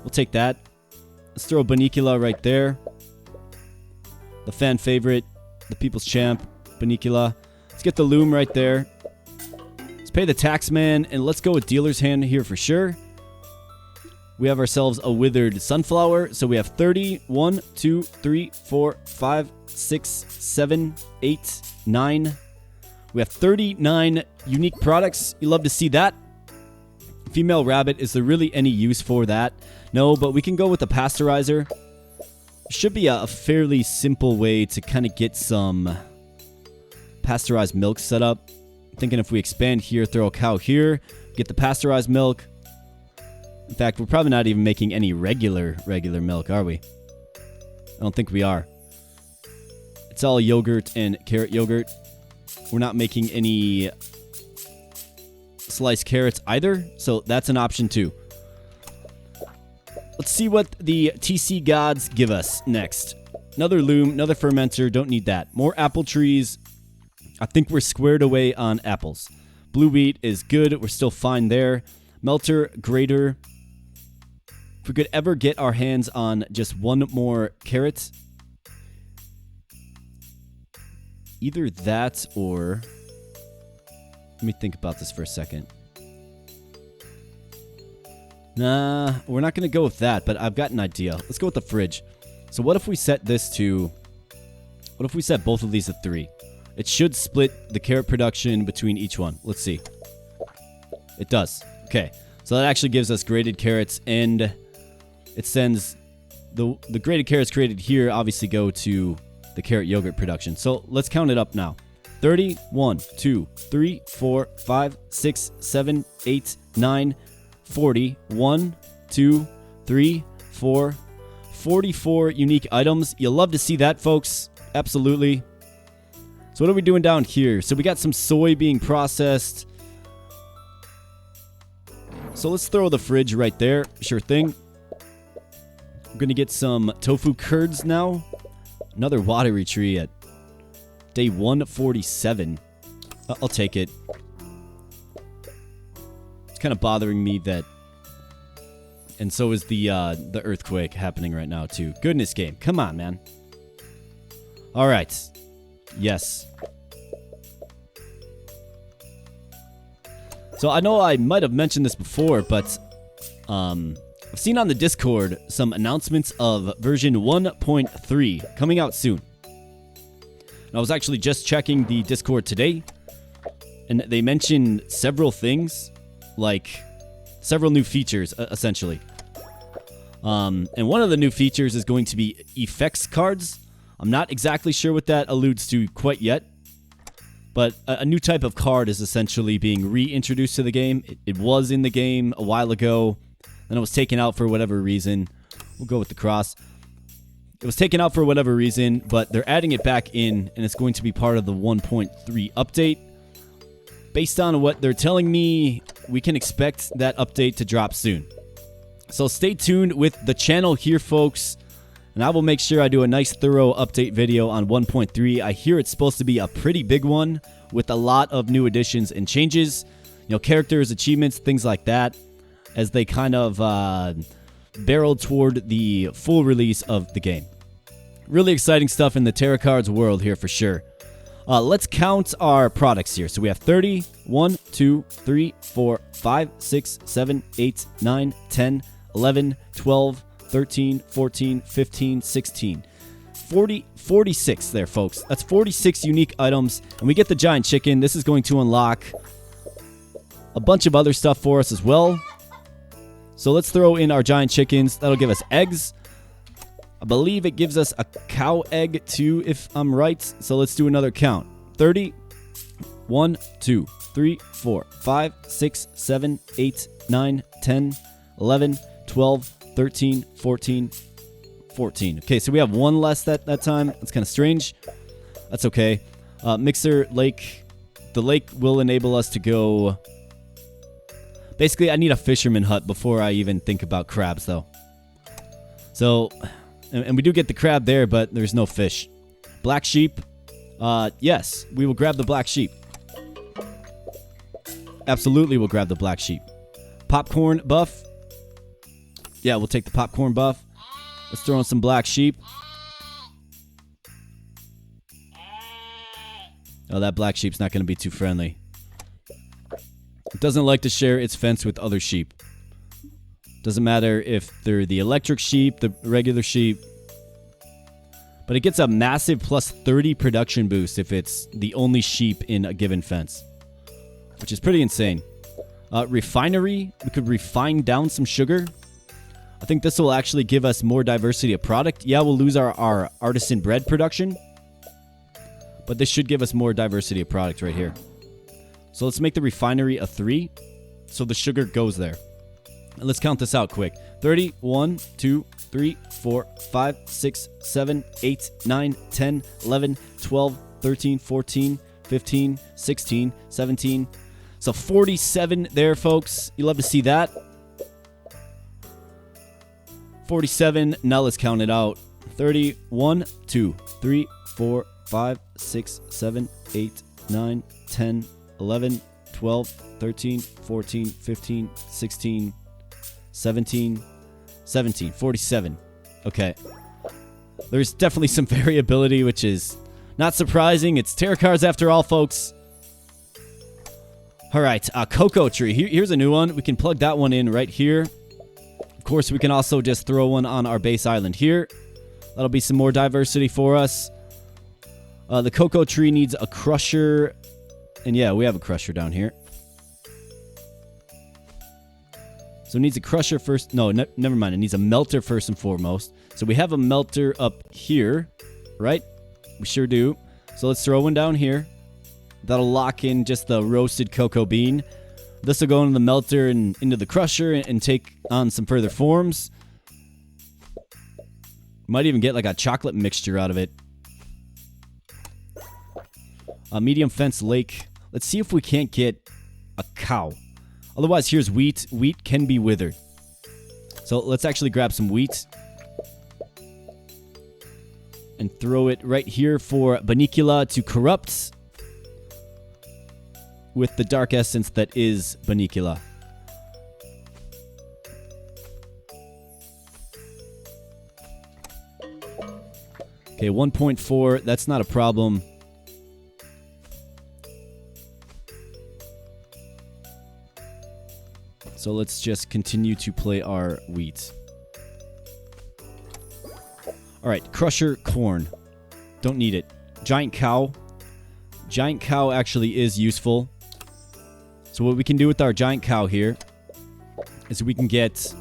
We'll take that. Let's throw Bunnicula right there. The fan favorite, the people's champ, Bunnicula. Let's get the loom right there. Let's pay the tax man, and let's go with dealer's hand here for sure. We have ourselves a withered sunflower. So we have 30. 1, 2, 3, 4, 5, 6, 7, 8, 9. We have 39 unique products. You love to see that. Female rabbit, is there really any use for that? No, but we can go with the pasteurizer. Should be a fairly simple way to kind of get some pasteurized milk set up. I'm thinking if we expand here, throw a cow here, get the pasteurized milk. In fact, we're probably not even making any regular milk, are we? I don't think we are. It's all yogurt and carrot yogurt. We're not making any sliced carrots either, so that's an option too. Let's see what the TC gods give us next. Another loom, another fermenter, don't need that. More apple trees. I think we're squared away on apples. Blue wheat is good, we're still fine there. Melter, grater. If we could ever get our hands on just 1 more carrot. Either that or... Let me think about this for a second. Nah, we're not going to go with that, but I've got an idea. Let's go with the fridge. So what if we set this to... What if we set both of these to 3? It should split the carrot production between each one. Let's see. It does. Okay. So that actually gives us grated carrots, and it sends... The grated carrots created here obviously go to the carrot yogurt production. So let's count it up now. 30, 1, 2, 3, 4, 5, 6, 7, 8, 9, 40. 1, 2, 3, 4, 44 unique items. You'll love to see that, folks. Absolutely. So what are we doing down here? So we got some soy being processed. So let's throw the fridge right there. Sure thing. We're going to get some tofu curds now. Another watery tree at day 147. I'll take it. It's kind of bothering me that... And so is the earthquake happening right now, too. Goodness game. Come on, man. All right. Yes. So I know I might have mentioned this before, but I've seen on the Discord some announcements of version 1.3 coming out soon. And I was actually just checking the Discord today, and they mentioned several things, like several new features, essentially. And one of the new features is going to be effects cards. I'm not exactly sure what that alludes to quite yet, but a new type of card is essentially being reintroduced to the game. It was in the game a while ago, then it was taken out for whatever reason. We'll go with the cross. It was taken out for whatever reason, but they're adding it back in, and it's going to be part of the 1.3 update. Based on what they're telling me, we can expect that update to drop soon. So stay tuned with the channel here, folks, and I will make sure I do a nice thorough update video on 1.3. I hear it's supposed to be a pretty big one with a lot of new additions and changes. You know, characters, achievements, things like that, as they kind of barrel toward the full release of the game. Really exciting stuff in the Terracards world here for sure. Let's count our products here. So we have 30, 1, 2, 3, 4, 5, 6, 7, 8, 9, 10, 11, 12, 13, 14, 15, 16. 46 there, folks. That's 46 unique items. And we get the giant chicken. This is going to unlock a bunch of other stuff for us as well. So let's throw in our giant chickens. That'll give us eggs. I believe it gives us a cow egg too, if I'm right. So let's do another count. 30, 1, 2, 3, 4, 5, 6, 7, 8, 9, 10, 11, 12, 13, 14, 14. Okay, so we have one less that time. That's kind of strange. That's okay. Mixer lake. The lake will enable us to go... Basically, I need a fisherman hut before I even think about crabs, though. So... And we do get the crab there, but there's no fish. Black sheep. Yes, we will grab the black sheep. Absolutely, we'll grab the black sheep. Popcorn buff. Yeah, we'll take the popcorn buff. Let's throw in some black sheep. Oh, that black sheep's not going to be too friendly. It doesn't like to share its fence with other sheep. Doesn't matter if they're the electric sheep, the regular sheep. But it gets a massive plus 30 production boost if it's the only sheep in a given fence. Which is pretty insane. Refinery. We could refine down some sugar. I think this will actually give us more diversity of product. Yeah, we'll lose our artisan bread production. But this should give us more diversity of product right here. So let's make the refinery a 3. So the sugar goes there. And let's count this out quick. 30, 1, 2, 3, 4, 5, 6, 7, 8, 9, 10, 11, 12, 13, 14, 15, 16, 17. So 47 there, folks. You love to see that. 47. Now let's count it out. 30, 1, 2, 3, 4, 5, 6, 7, 8, 9, 10, 11, 12, 13, 14, 15, 16, 17, 47. Okay. There's definitely some variability, which is not surprising. It's Terracards after all, folks. All right, cocoa tree. Here's a new one. We can plug that one in right here. Of course, we can also just throw one on our base island here. That'll be some more diversity for us. The cocoa tree needs a crusher. And yeah, we have a crusher down here. So it needs a crusher first. No, never mind. It needs a melter first and foremost. So we have a melter up here, right? We sure do. So let's throw one down here. That'll lock in just the roasted cocoa bean. This will go into the melter and into the crusher and take on some further forms. Might even get like a chocolate mixture out of it. A medium fence lake. Let's see if we can't get a cow. Otherwise, here's wheat. Wheat can be withered. So let's actually grab some wheat and throw it right here for Banicula to corrupt with the dark essence that is Banicula. Okay, 1.4. That's not a problem. So let's just continue to play our wheat. All right, crusher corn. Don't need it. Giant cow. Giant cow actually is useful. So what we can do with our giant cow here is we can get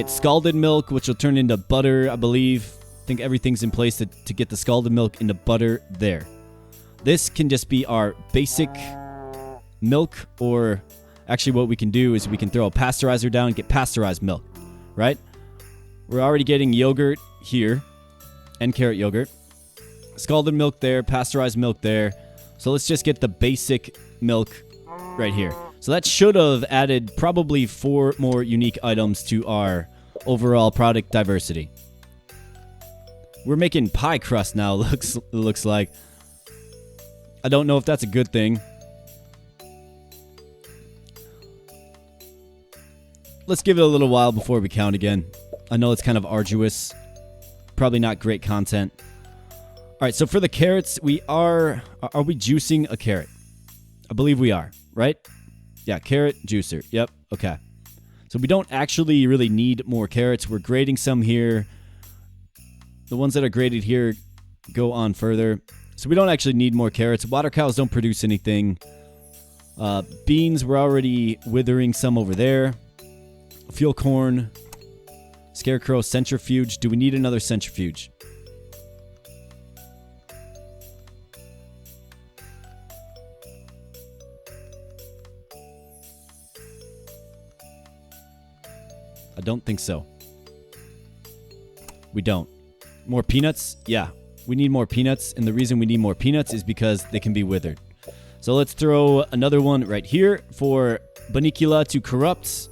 scalded milk, which will turn into butter, I believe. I think everything's in place to get the scalded milk into butter there. This can just be our basic milk, or actually what we can do is we can throw a pasteurizer down and get pasteurized milk, right? We're already getting yogurt here and carrot yogurt. Scalded milk there, pasteurized milk there. So let's just get the basic milk right here. So that should have added probably 4 more unique items to our overall product diversity. We're making pie crust now, looks like. I don't know if that's a good thing. Let's give it a little while before we count again. I know it's kind of arduous. Probably not great content. All right, so for the carrots, are we juicing a carrot? I believe we are, right? Yeah, carrot juicer. Yep, okay. So we don't actually really need more carrots. We're grading some here. The ones that are graded here go on further. So we don't actually need more carrots. Water cows don't produce anything. Beans, we're already withering some over there. Fuel corn. Scarecrow, centrifuge. Do we need another centrifuge? I don't think so. We don't. More peanuts? Yeah. We need more peanuts, and the reason we need more peanuts is because they can be withered. So let's throw another one right here for Banicula to corrupt.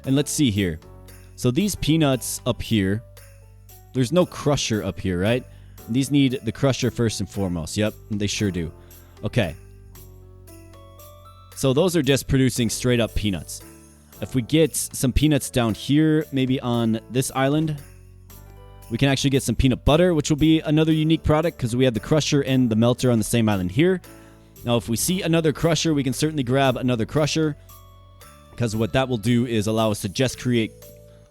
And let's see here. So these peanuts up here, there's no crusher up here, right? These need the crusher first and foremost. Yep, they sure do. Okay. So those are just producing straight up peanuts. If we get some peanuts down here, maybe on this island, we can actually get some peanut butter, which will be another unique product because we have the crusher and the melter on the same island here. Now, if we see another crusher, we can certainly grab another crusher, because what that will do is allow us to just create...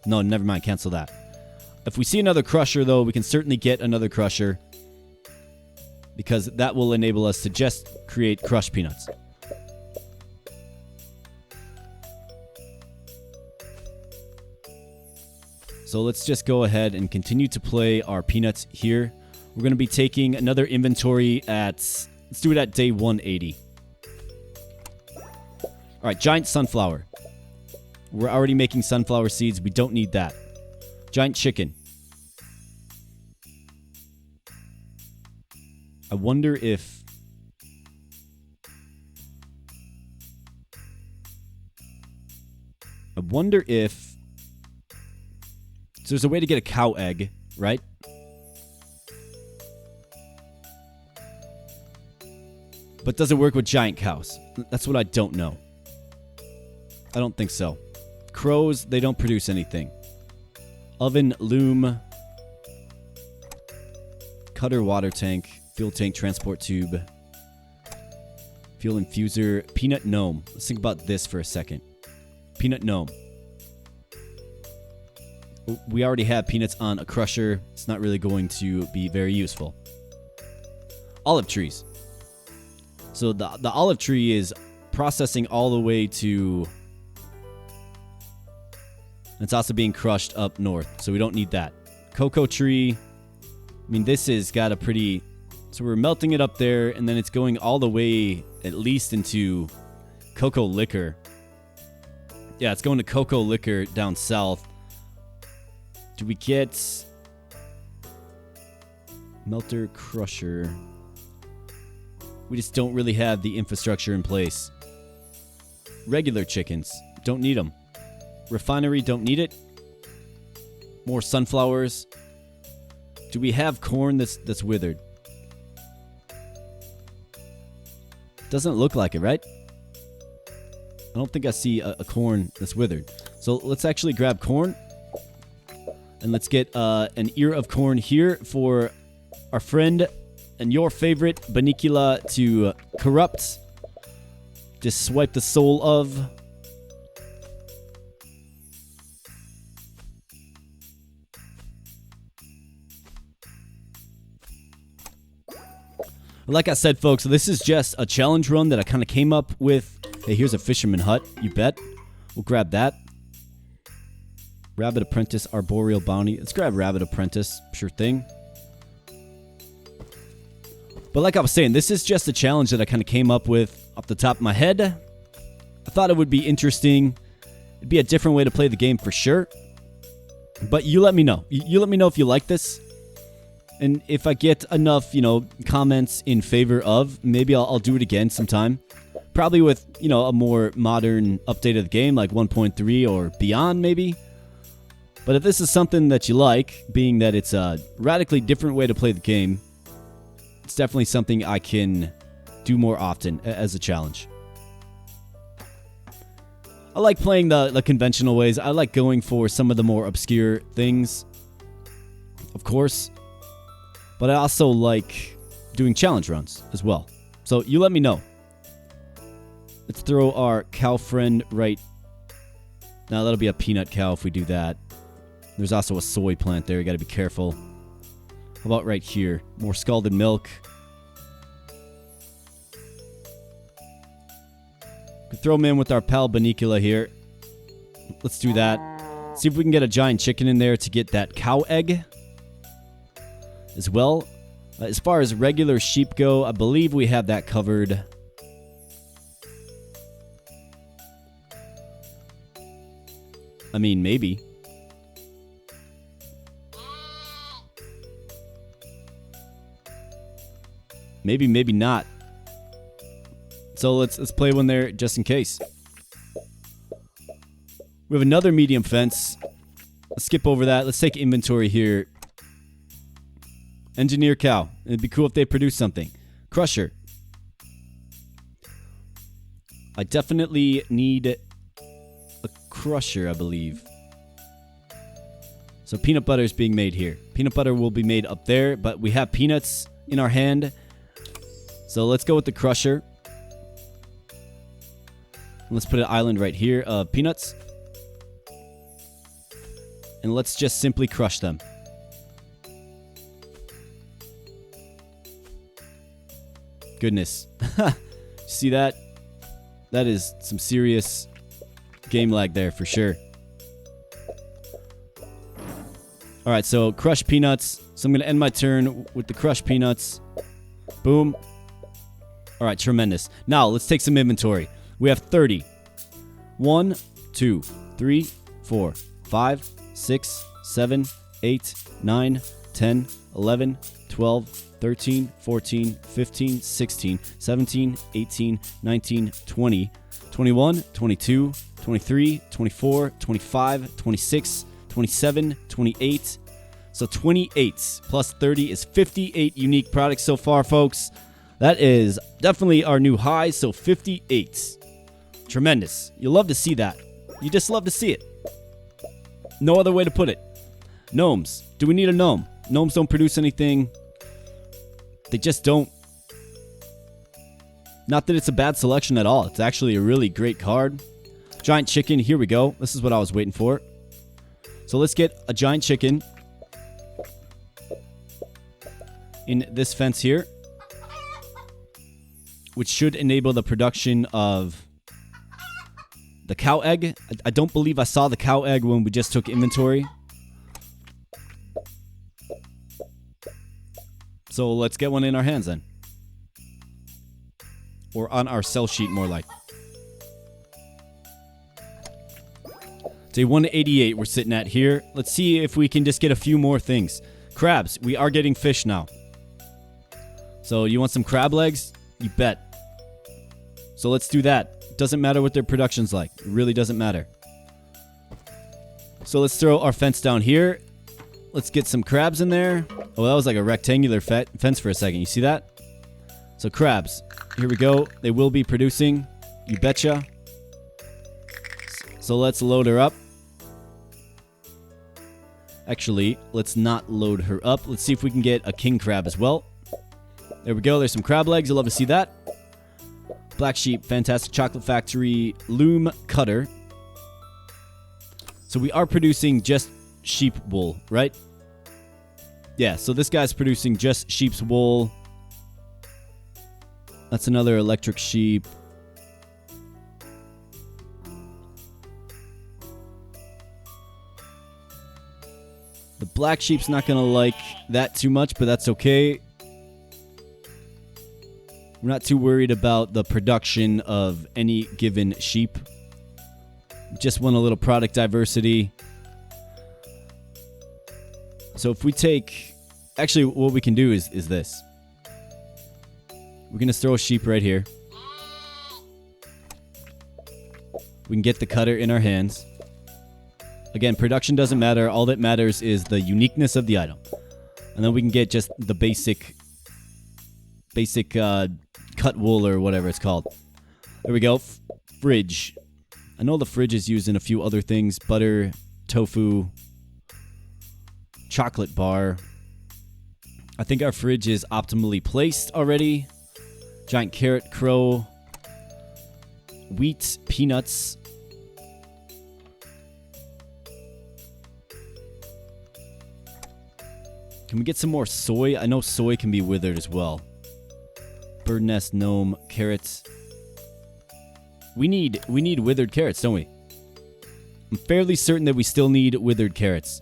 No, never mind, cancel that. If we see another crusher, though, we can certainly get another crusher, because that will enable us to just create crushed peanuts. So let's just go ahead and continue to play our peanuts here. We're going to be taking another inventory at... Let's do it at day 180. All right, giant sunflower. We're already making sunflower seeds. We don't need that. Giant chicken. I wonder if... So there's a way to get a cow egg, right? But does it work with giant cows? That's what I don't know. I don't think so. Crows, they don't produce anything. Oven, loom, cutter, water tank, fuel tank, transport tube, fuel infuser, peanut gnome. Let's think about this for a second. Peanut gnome. We already have peanuts on a crusher. It's not really going to be very useful. Olive trees. So the olive tree is processing all the way to... It's also being crushed up north, so we don't need that. Cocoa tree. I mean, this has got a pretty... So we're melting it up there, and then it's going all the way at least into cocoa liquor. Yeah, it's going to Cocoa Liquor down south. Do we get Melter Crusher? We just don't really have the infrastructure in place. Regular chickens. Don't need them. Refinery, don't need it. More sunflowers. Do we have corn that's withered? Doesn't look like it, right? I don't think I see a corn that's withered. So let's actually grab corn. And let's get an ear of corn here for our friend and your favorite Banicula to corrupt. Just swipe the soul of. Like I said, folks, this is just a challenge run that I kind of came up with. Hey, here's a fisherman hut. You bet. We'll grab that. Rabbit Apprentice, Arboreal Bounty. Let's grab Rabbit Apprentice. Sure thing. But like I was saying, this is just a challenge that I kind of came up with off the top of my head. I thought it would be interesting. It'd be a different way to play the game for sure. But you let me know. You let me know if you like this. And if I get enough, comments in favor of, maybe I'll do it again sometime. Probably with, a more modern update of the game, like 1.3 or beyond, maybe. But if this is something that you like, being that it's a radically different way to play the game, it's definitely something I can do more often as a challenge. I like playing the conventional ways. I like going for some of the more obscure things, of course. But I also like doing challenge runs as well. So you let me know. Let's throw our cow friend right. Now that'll be a peanut cow if we do that. There's also a soy plant there. You got to be careful. How about right here? More scalded milk. Could throw them in with our pal Banicula here. Let's do that. See if we can get a giant chicken in there to get that cow egg as well. As far as regular sheep go, I believe we have that covered. I mean, maybe. Maybe not. So let's play one there just in case. We have another medium fence. Let's skip over that. Let's take inventory here. Engineer cow. It'd be cool if they produce something. Crusher. I definitely need a crusher, I believe. So peanut butter is being made here. Peanut butter will be made up there, but we have peanuts in our hand. So let's go with the crusher. Let's put an island right here of peanuts. And let's just simply crush them. Goodness. See that? That is some serious game lag there for sure. Alright, so crushed peanuts. So I'm going to end my turn with the crushed peanuts. Boom. Alright, tremendous. Now, let's take some inventory. We have 30. 1, 2, 3, 4, 5, 6, 7, 8, 9, 10, 11, 12, 13, 14, 15, 16, 17, 18, 19, 20, 21, 22, 23, 24, 25, 26, 27, 28. So 28 plus 30 is 58 unique products so far, folks. That is definitely our new high, so 58. Tremendous. You love to see that. You just love to see it. No other way to put it. Gnomes. Do we need a gnome? Gnomes don't produce anything. They just don't. Not that it's a bad selection at all. It's actually a really great card. Giant chicken. Here we go. This is what I was waiting for. So let's get a giant chicken in this fence here, which should enable the production of the cow egg. I don't believe I saw the cow egg when we just took inventory. So let's get one in our hands then. Or on our sell sheet, more like. Day 188 we're sitting at here. Let's see if we can just get a few more things. Crabs. We are getting fish now. So you want some crab legs? You bet. So let's do that. Doesn't matter what their production's like. It really doesn't matter. So let's throw our fence down here. Let's get some crabs in there. Oh, that was like a rectangular fence for a second. You see that? So crabs. Here we go. They will be producing. You betcha. So let's load her up. Actually, let's not load her up. Let's see if we can get a king crab as well. There we go. There's some crab legs. You'll love to see that. Black sheep, fantastic chocolate factory, loom cutter. So we are producing just sheep wool, right? Yeah, so this guy's producing just sheep's wool. That's another electric sheep. The black sheep's not going to like that too much, but that's okay. We're not too worried about the production of any given sheep. Just want a little product diversity. So if we take... Actually, what we can do is this. We're going to throw a sheep right here. We can get the cutter in our hands. Again, production doesn't matter. All that matters is the uniqueness of the item. And then we can get just the basic cut wool or whatever it's called. There we go. Fridge. I know the fridge is used in a few other things. Butter, tofu, chocolate bar. I think our fridge is optimally placed already. Giant carrot, crow, wheat, peanuts. Can we get some more soy? I know soy can be withered as well. Bird nest, gnome, carrots. We need withered carrots, don't we? I'm fairly certain that we still need withered carrots.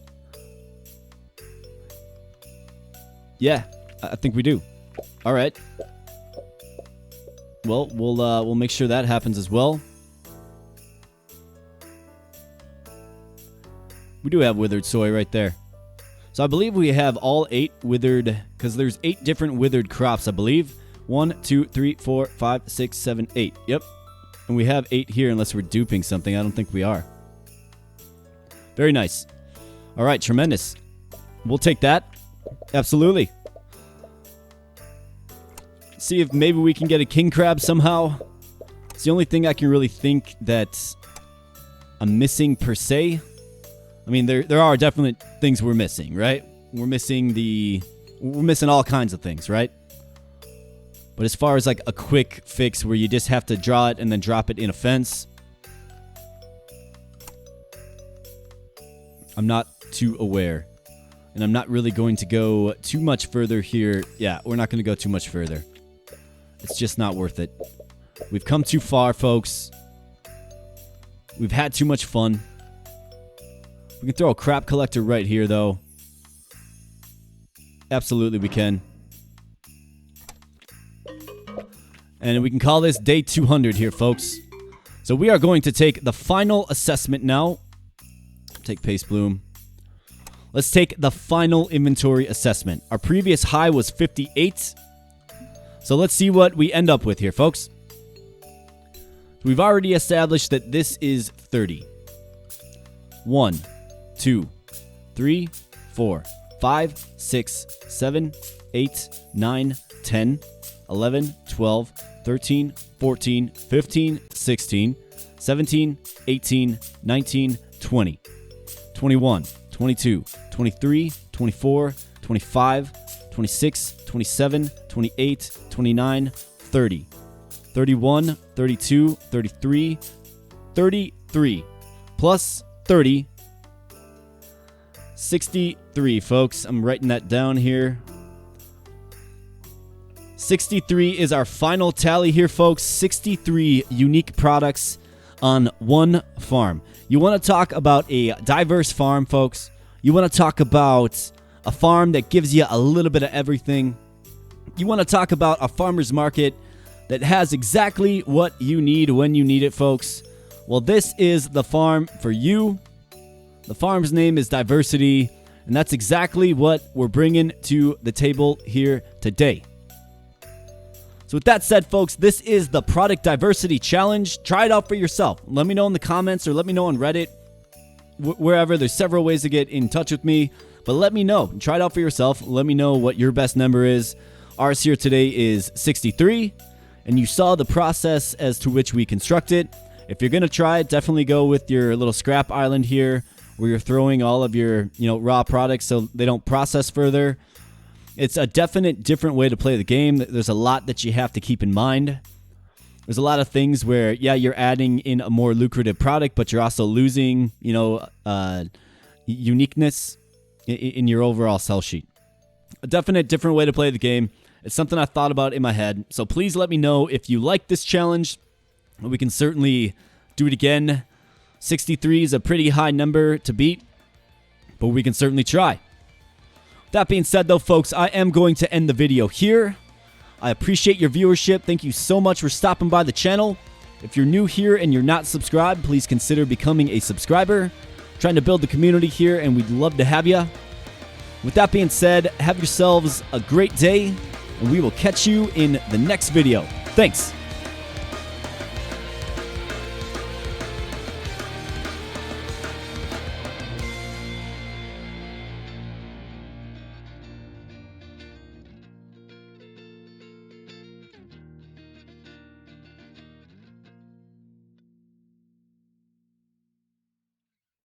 Yeah, I think we do. All right. Well, we'll make sure that happens as well. We do have withered soy right there. So I believe we have all 8 withered, because there's 8 different withered crops, I believe. 1, 2, 3, 4, 5, 6, 7, 8. Yep. And we have 8 here unless we're duping something. I don't think we are. Very nice. All right, tremendous. We'll take that. Absolutely. See if maybe we can get a king crab somehow. It's the only thing I can really think that I'm missing per se. I mean, there are definitely things we're missing, right? We're missing all kinds of things, right? But as far as like a quick fix where you just have to draw it and then drop it in a fence, I'm not too aware. And I'm not really going to go too much further here. Yeah, we're not going to go too much further. It's just not worth it. We've come too far, folks. We've had too much fun. We can throw a crap collector right here, though. Absolutely, we can. And we can call this day 200 here, folks. So we are going to take the final assessment now. Take Paste Bloom. Let's take the final inventory assessment. Our previous high was 58. So let's see what we end up with here, folks. We've already established that this is 30. 1, 2, 3, 4, 5, 6, 7, 8, 9, 10, 11, 12, 13, 14, 15, 16, 17, 18, 19, 20, 21, 22, 23, 24, 25, 26, 27, 28, 29, 30, 31, 32, 33, 33, plus 30, 63, folks. I'm writing that down here. 63 is our final tally here, folks. 63 unique products on one farm. You want to talk about a diverse farm, folks. You want to talk about a farm that gives you a little bit of everything. You want to talk about a farmer's market that has exactly what you need when you need it, folks. Well, this is the farm for you. The farm's name is Diversity, and that's exactly what we're bringing to the table here today. So with that said, folks, this is the Product Diversity Challenge. Try it out for yourself. Let me know in the comments or let me know on Reddit, wherever. There's several ways to get in touch with me, but let me know. Try it out for yourself. Let me know what your best number is. Ours here today is 63, and you saw the process as to which we construct it. If you're going to try it, definitely go with your little scrap island here where you're throwing all of your, raw products so they don't process further. It's a definite different way to play the game. There's a lot that you have to keep in mind. There's a lot of things where, you're adding in a more lucrative product, but you're also losing, uniqueness in your overall sell sheet. A definite different way to play the game. It's something I thought about in my head. So please let me know if you like this challenge. We can certainly do it again. 63 is a pretty high number to beat, but we can certainly try. That being said, though, folks, I am going to end the video here. I appreciate your viewership. Thank you so much for stopping by the channel. If you're new here and you're not subscribed, please consider becoming a subscriber. Trying to build the community here, and we'd love to have you. With that being said, have yourselves a great day, and we will catch you in the next video. Thanks.